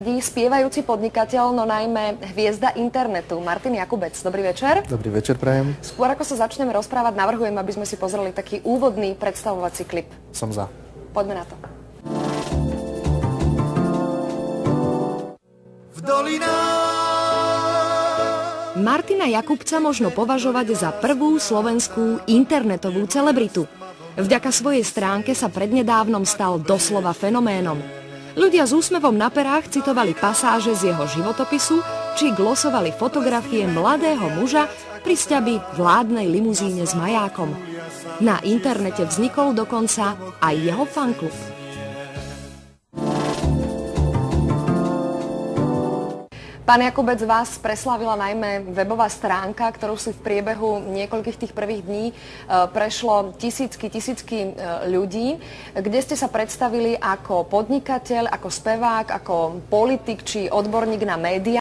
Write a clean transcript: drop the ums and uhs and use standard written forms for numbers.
Spievajúci podnikateľ, no najmä hviezda internetu, Martin Jakubec. Dobrý večer. Dobrý večer, prajem. Skôr ako sa začneme rozprávať, navrhujem, aby sme si pozreli taký úvodný predstavovací klip. Som za. Poďme na to. V dolinách. Martina Jakubca možno považovať za prvú slovenskú internetovú celebritu. Vďaka svojej stránke sa prednedávnom stal doslova fenoménom. Ľudia s úsmevom na perách citovali pasáže z jeho životopisu či glosovali fotografie mladého muža pri sťabi vládnej limuzíne s majákom. Na internete vznikol dokonca aj jeho fanklub. Pán Jakubec, vás preslávila najmä webová stránka, ktorú si v priebehu niekoľkých tých prvých dní prešlo tisícky ľudí, kde ste sa predstavili ako podnikateľ, ako spevák, ako politik či odborník na médiá.